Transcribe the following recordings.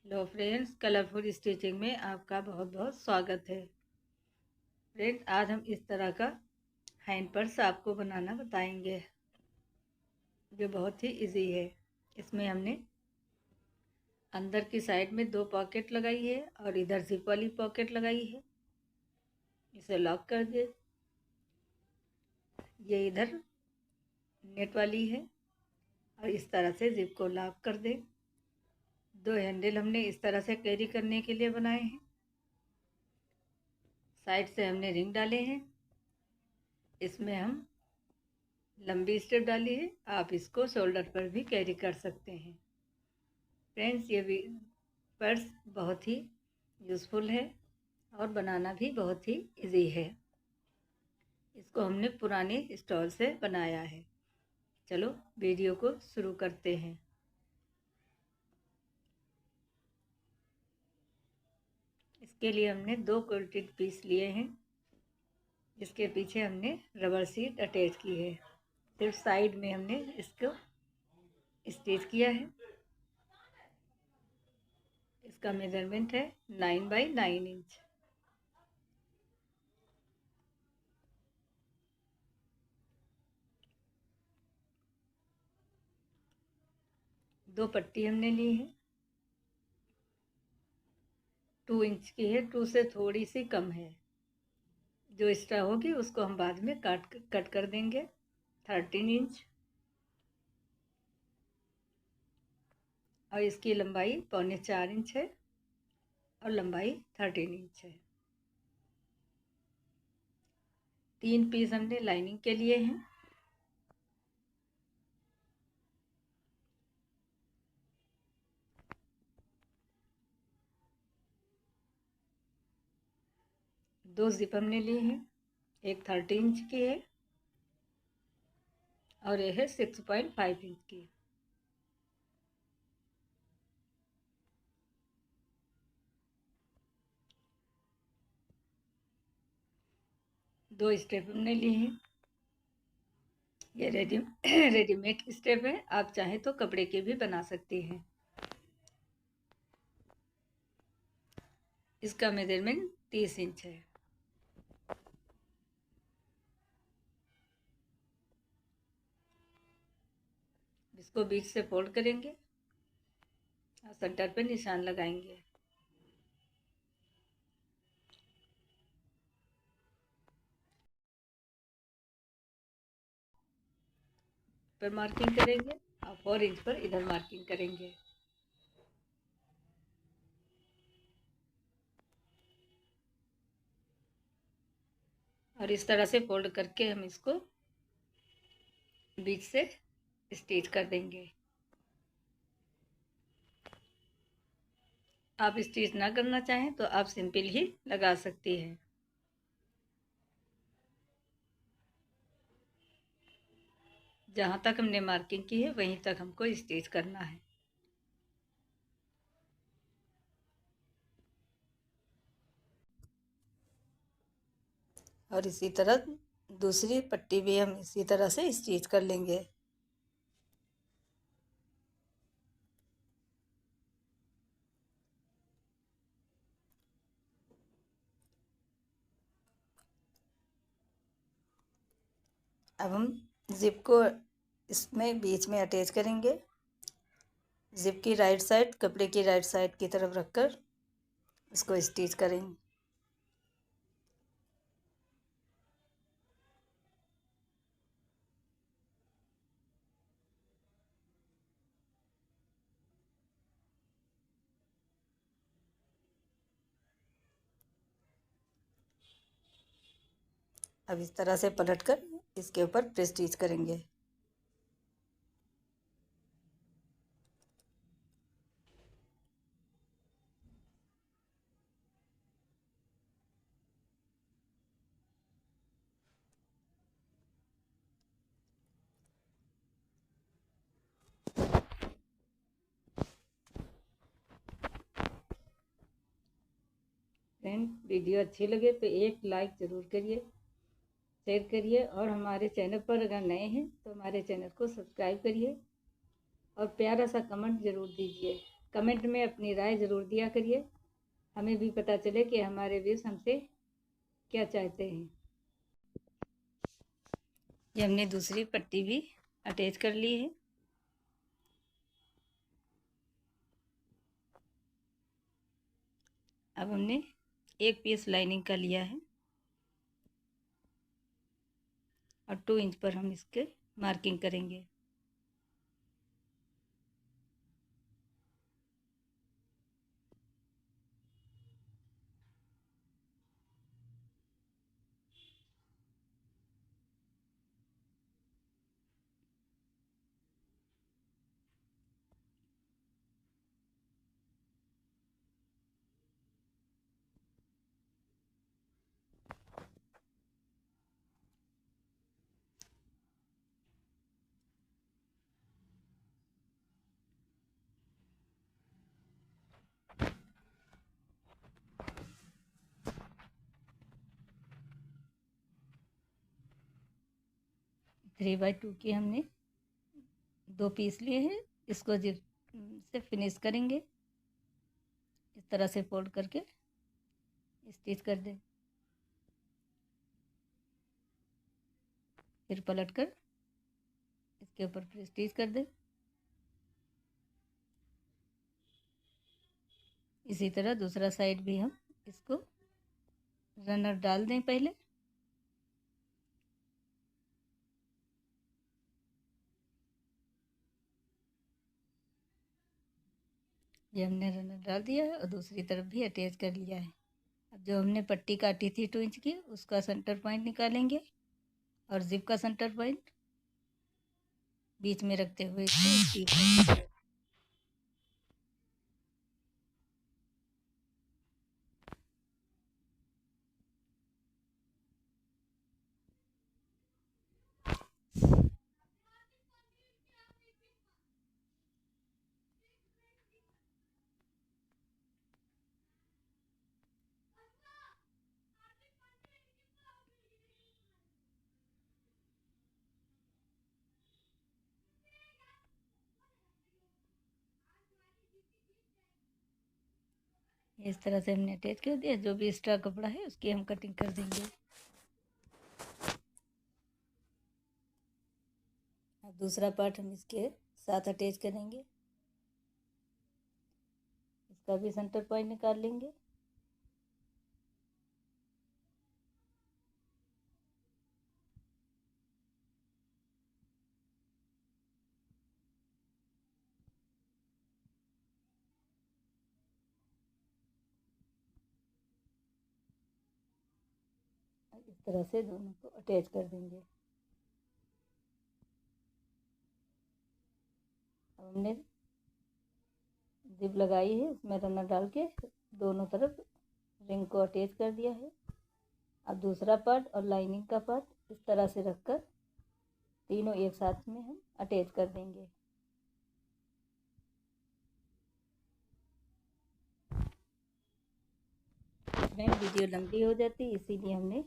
Hello friends, colourful stitching में आपका बहुत बहुत स्वागत है। फ्रेंड्स, आज हम इस तरह का हैंड पर्स आपको बनाना बताएंगे जो बहुत ही इजी है। इसमें हमने अंदर की साइड में 2 पॉकेट लगाई है और इधर जिप वाली पॉकेट लगाई है। इसे लॉक कर दे। ये इधर नेट वाली है और इस तरह से जिप को लॉक कर दे। 2 हैंडल हमने इस तरह से कैरी करने के लिए बनाए हैं। साइड से हमने रिंग डाले हैं। इसमें हम लंबी स्ट्रिप डाली है। आप इसको शोल्डर पर भी कैरी कर सकते हैं। फ्रेंड्स, ये भी पर्स बहुत ही यूज़फुल है और बनाना भी बहुत ही इजी है। इसको हमने पुराने स्टॉल से बनाया है। चलो वीडियो को शुरू करते हैं। इसके लिए हमने 2 क्वालिटी पीस लिए हैं, जिसके पीछे हमने रबर शीट अटैच की है। सिर्फ साइड में हमने इसको स्टिच किया है। इसका मेजरमेंट है 9 बाई 9 इंच। दो पट्टी हमने ली है, 2 इंच की है। 2 से थोड़ी सी कम है। जो एक्स्ट्रा होगी उसको हम बाद में कट कर देंगे। 13 इंच और इसकी लंबाई 3.25 इंच है और लंबाई 13 इंच है। 3 पीस हमने लाइनिंग के लिए हैं। दो जिप हमने ली हैं। एक 30 इंच की है और यह है 6.5 इंच की। दो स्टेप हमने लिए हैं। ये रेडीमेड स्टेप है। आप चाहें तो कपड़े के भी बना सकती हैं। इसका मेजरमेंट 30 इंच है। इसको बीच से फोल्ड करेंगे और सेंटर पे निशान लगाएंगे। पर मार्किंग करेंगे और 4 इंच पर इधर मार्किंग करेंगे। और इस तरह से फोल्ड करके हम इसको बीच से स्टिच कर देंगे। आप स्टिच ना करना चाहें तो आप सिंपल ही लगा सकती हैं। जहाँ तक हमने मार्किंग की है वहीं तक हमको स्टिच करना है। और इसी तरह दूसरी पट्टी भी हम इसी तरह से स्टिच कर लेंगे। अब हम जिप को इसमें बीच में अटैच करेंगे। जिप की राइट साइड कपड़े की राइट साइड की तरफ रखकर इसको स्टिच करेंगे। अब इस तरह से पलटकर इसके ऊपर प्रेस स्टिच करेंगे। फ्रेंड, वीडियो अच्छी लगे तो एक लाइक ज़रूर करिए, शेयर करिए और हमारे चैनल पर अगर नए हैं तो हमारे चैनल को सब्सक्राइब करिए और प्यारा सा कमेंट ज़रूर दीजिए। कमेंट में अपनी राय ज़रूर दिया करिए, हमें भी पता चले कि हमारे व्यूअर्स हमसे क्या चाहते हैं। ये हमने दूसरी पट्टी भी अटैच कर ली है। अब हमने एक पीस लाइनिंग का लिया है और 2 इंच पर हम इसके मार्किंग करेंगे। थ्री बाई टू की हमने 2 पीस लिए हैं, इसको जिप से फिनिश करेंगे। इस तरह से फोल्ड करके स्टिच कर दें, फिर पलट कर इसके ऊपर फिर स्टिच कर दें। इसी तरह दूसरा साइड भी हम इसको रनर डाल दें पहले। ये हमने रनर डाल दिया है और दूसरी तरफ भी अटैच कर लिया है। अब जो हमने पट्टी काटी थी 2 इंच की, उसका सेंटर पॉइंट निकालेंगे और जिप का सेंटर पॉइंट बीच में रखते हुए इसको स्टिच करेंगे। इस तरह से हमने अटैच कर दिया। जो भी एक्स्ट्रा कपड़ा है उसकी हम कटिंग कर देंगे। अब दूसरा पार्ट हम इसके साथ अटैच करेंगे। इसका भी सेंटर पॉइंट निकाल लेंगे। इस तरह से दोनों को अटैच कर देंगे। अब हमने जिप लगाई है, उसमें रनर डाल के दोनों तरफ रिंग को अटैच कर दिया है। अब दूसरा पार्ट और लाइनिंग का पार्ट इस तरह से रखकर तीनों एक साथ में हम अटैच कर देंगे। फ्रेंड, वीडियो लंबी हो जाती इसीलिए हमने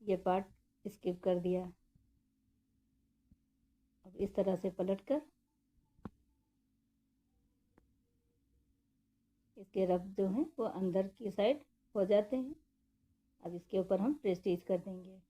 ये पार्ट स्किप कर दिया। अब इस तरह से पलट कर इसके रफ जो हैं वो अंदर की साइड हो जाते हैं। अब इसके ऊपर हम प्रेस्टीज कर देंगे।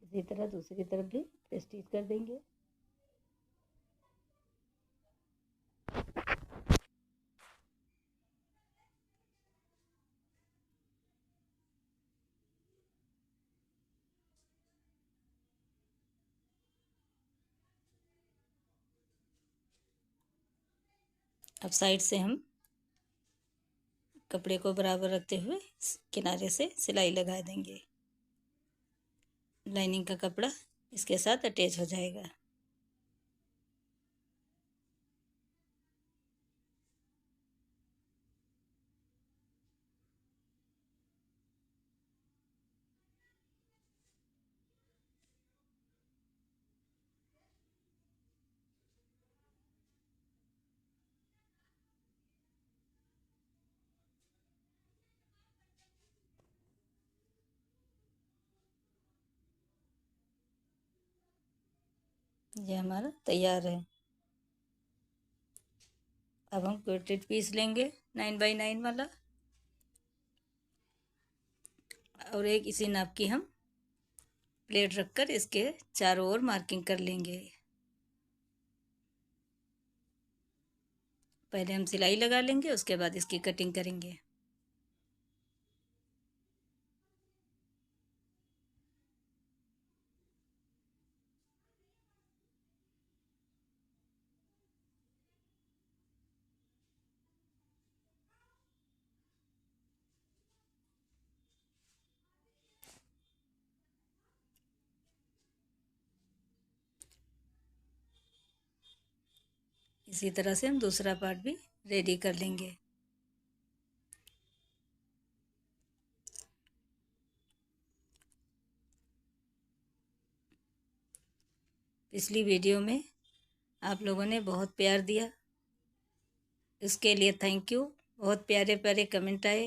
इसी तरह दूसरी तरफ भी प्रेस्टीज कर देंगे। अब साइड से हम कपड़े को बराबर रखते हुए किनारे से सिलाई लगा देंगे। लाइनिंग का कपड़ा इसके साथ अटैच हो जाएगा। ये हमारा तैयार है। अब हम क्वार्टेट पीस लेंगे 9x9 वाला, और एक इसी नाप की हम प्लेट रखकर इसके चारों ओर मार्किंग कर लेंगे। पहले हम सिलाई लगा लेंगे, उसके बाद इसकी कटिंग करेंगे। इसी तरह से हम दूसरा पार्ट भी रेडी कर लेंगे। पिछली वीडियो में आप लोगों ने बहुत प्यार दिया, इसके लिए थैंक यू। बहुत प्यारे प्यारे कमेंट आए।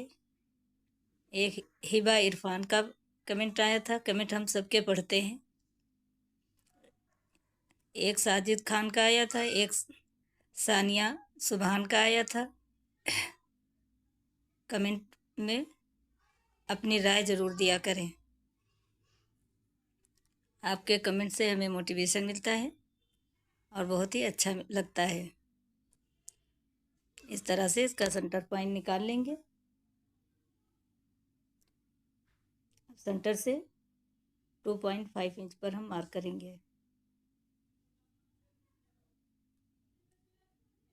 एक हिबा इरफान का कमेंट आया था, कमेंट हम सबके पढ़ते हैं। एक साजिद खान का आया था, एक सानिया सुभान का आया था। कमेंट में अपनी राय ज़रूर दिया करें। आपके कमेंट से हमें मोटिवेशन मिलता है और बहुत ही अच्छा लगता है। इस तरह से इसका सेंटर पॉइंट निकाल लेंगे। सेंटर से 2.5 इंच पर हम मार्क करेंगे।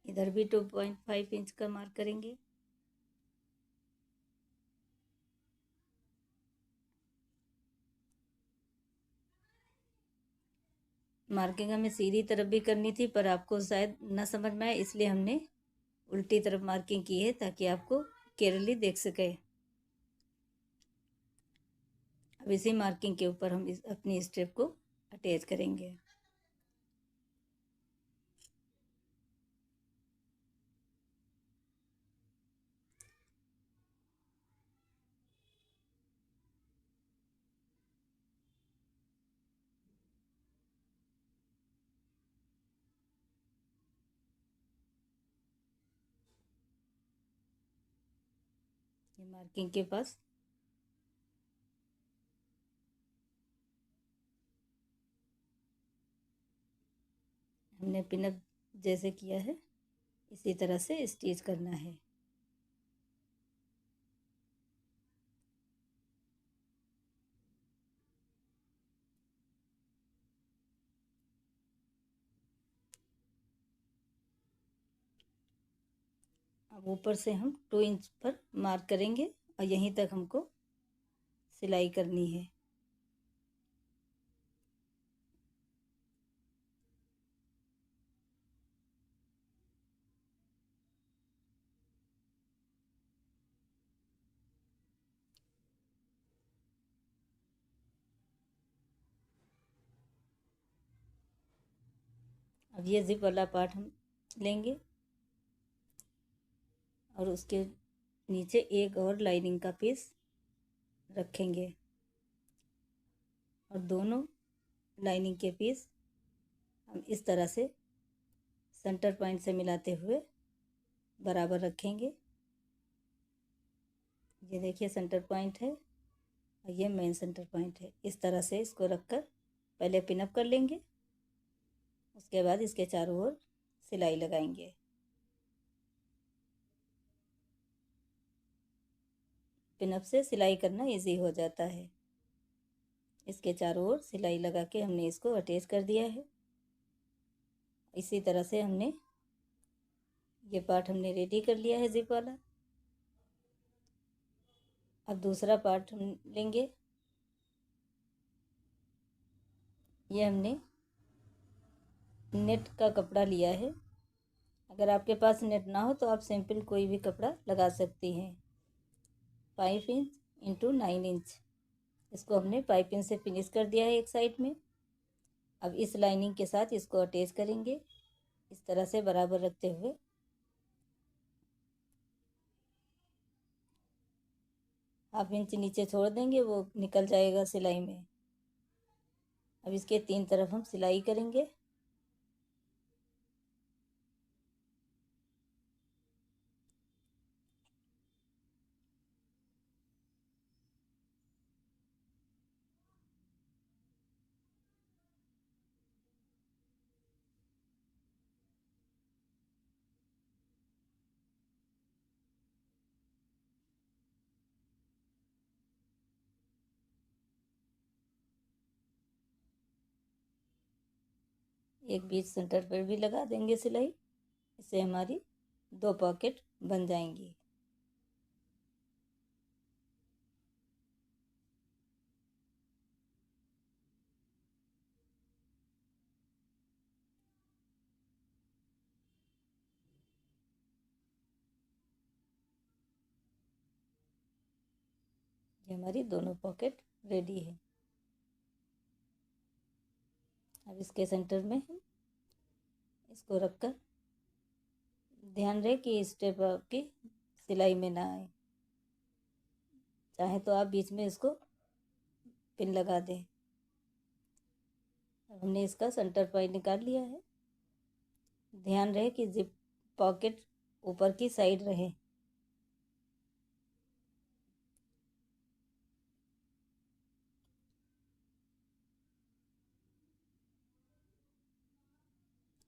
इधर भी 2.5 इंच का मार्क करेंगे। मार्किंग हमें सीधी तरफ भी करनी थी, पर आपको शायद न समझ में आए, इसलिए हमने उल्टी तरफ मार्किंग की है ताकि आपको क्लियरली देख सके। अब इसी मार्किंग के ऊपर हम अपनी स्टेप को अटैच करेंगे। ये मार्किंग के पास हमने पिनअप जैसे किया है, इसी तरह से स्टिच करना है। अब ऊपर से हम 2 इंच पर मार्क करेंगे और यहीं तक हमको सिलाई करनी है। अब ये जिप वाला पार्ट हम लेंगे और उसके नीचे एक और लाइनिंग का पीस रखेंगे और दोनों लाइनिंग के पीस हम इस तरह से सेंटर पॉइंट से मिलाते हुए बराबर रखेंगे। ये देखिए सेंटर पॉइंट है और ये मेन सेंटर पॉइंट है। इस तरह से इसको रखकर पहले पिनअप कर लेंगे, उसके बाद इसके चारों ओर सिलाई लगाएंगे। पिनअप से सिलाई करना इजी हो जाता है। इसके चारों ओर सिलाई लगा के हमने इसको अटैच कर दिया है। इसी तरह से हमने ये पार्ट हमने रेडी कर लिया है जिप वाला। अब दूसरा पार्ट हम लेंगे। ये हमने नेट का कपड़ा लिया है। अगर आपके पास नेट ना हो तो आप सिंपल कोई भी कपड़ा लगा सकती हैं। 5 इंच इंटू 9 इंच, इसको हमने पाइपिंग से फिनिश कर दिया है एक साइड में। अब इस लाइनिंग के साथ इसको अटैच करेंगे, इस तरह से बराबर रखते हुए। हाफ इंच नीचे छोड़ देंगे, वो निकल जाएगा सिलाई में। अब इसके 3 तरफ हम सिलाई करेंगे। एक बीच सेंटर पर भी लगा देंगे सिलाई। इससे हमारी 2 पॉकेट बन जाएंगी। ये हमारी दोनों पॉकेट रेडी है। अब इसके सेंटर में हम इसको रखकर ध्यान रहे कि स्टेप आपकी सिलाई में ना आए। चाहे तो आप बीच में इसको पिन लगा दें। हमने इसका सेंटर पॉइंट निकाल लिया है। ध्यान रहे कि जिप पॉकेट ऊपर की साइड रहे।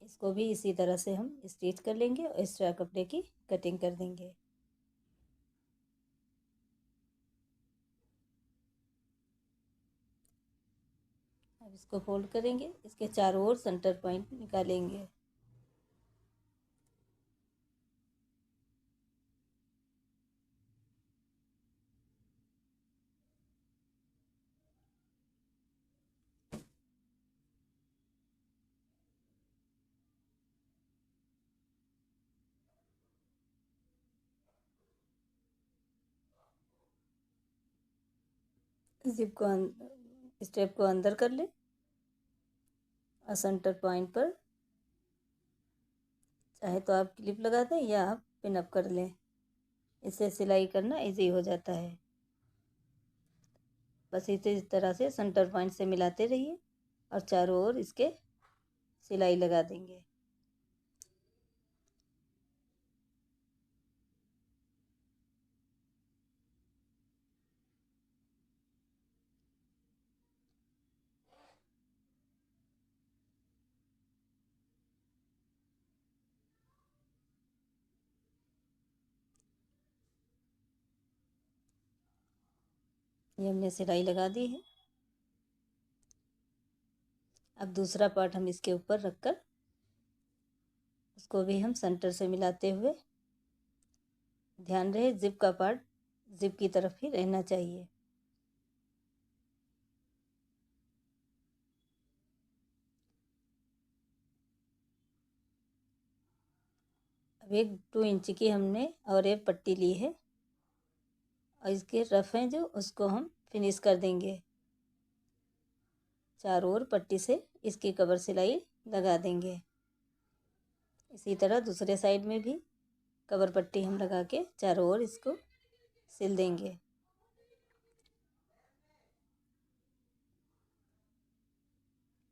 इसको भी इसी तरह से हम स्टिच कर लेंगे और एक्स्ट्रा कपड़े की कटिंग कर देंगे। अब इसको फोल्ड करेंगे, इसके चारों ओर सेंटर पॉइंट निकालेंगे। जिप को स्टेप को अंदर कर ले और सेंटर पॉइंट पर चाहे तो आप क्लिप लगा दें या आप पिन अप कर लें। इससे सिलाई करना इजी हो जाता है। बस इसी तरह से सेंटर पॉइंट से मिलाते रहिए और चारों ओर इसके सिलाई लगा देंगे। ये हमने सिलाई लगा दी है। अब दूसरा पार्ट हम इसके ऊपर रखकर उसको भी हम सेंटर से मिलाते हुए, ध्यान रहे जिप का पार्ट जिप की तरफ ही रहना चाहिए। अब एक 2 इंच की हमने और एक पट्टी ली है और इसके रफ हैं जो उसको हम फिनिश कर देंगे। चारों ओर पट्टी से इसकी कवर सिलाई लगा देंगे। इसी तरह दूसरे साइड में भी कवर पट्टी हम लगा के चारों ओर इसको सिल देंगे।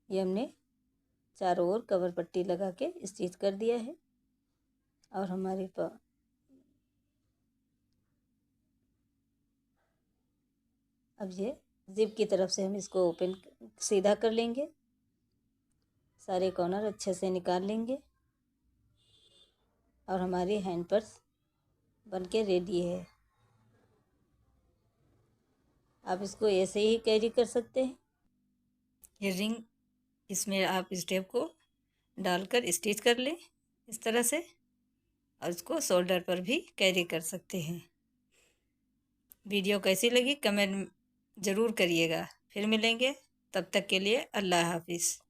ये हमने चारों ओर कवर पट्टी लगा के स्टिच कर दिया है और हमारे अब ये जिप की तरफ से हम इसको ओपन सीधा कर लेंगे। सारे कॉर्नर अच्छे से निकाल लेंगे और हमारी हैंड पर्स बनके रेडी है। आप इसको ऐसे ही कैरी कर सकते हैं। ये रिंग इसमें आप स्टेप को डालकर स्टिच कर लें इस तरह से और इसको शोल्डर पर भी कैरी कर सकते हैं। वीडियो कैसी लगी कमेंट ज़रूर करिएगा। फिर मिलेंगे, तब तक के लिए अल्लाह हाफिज़।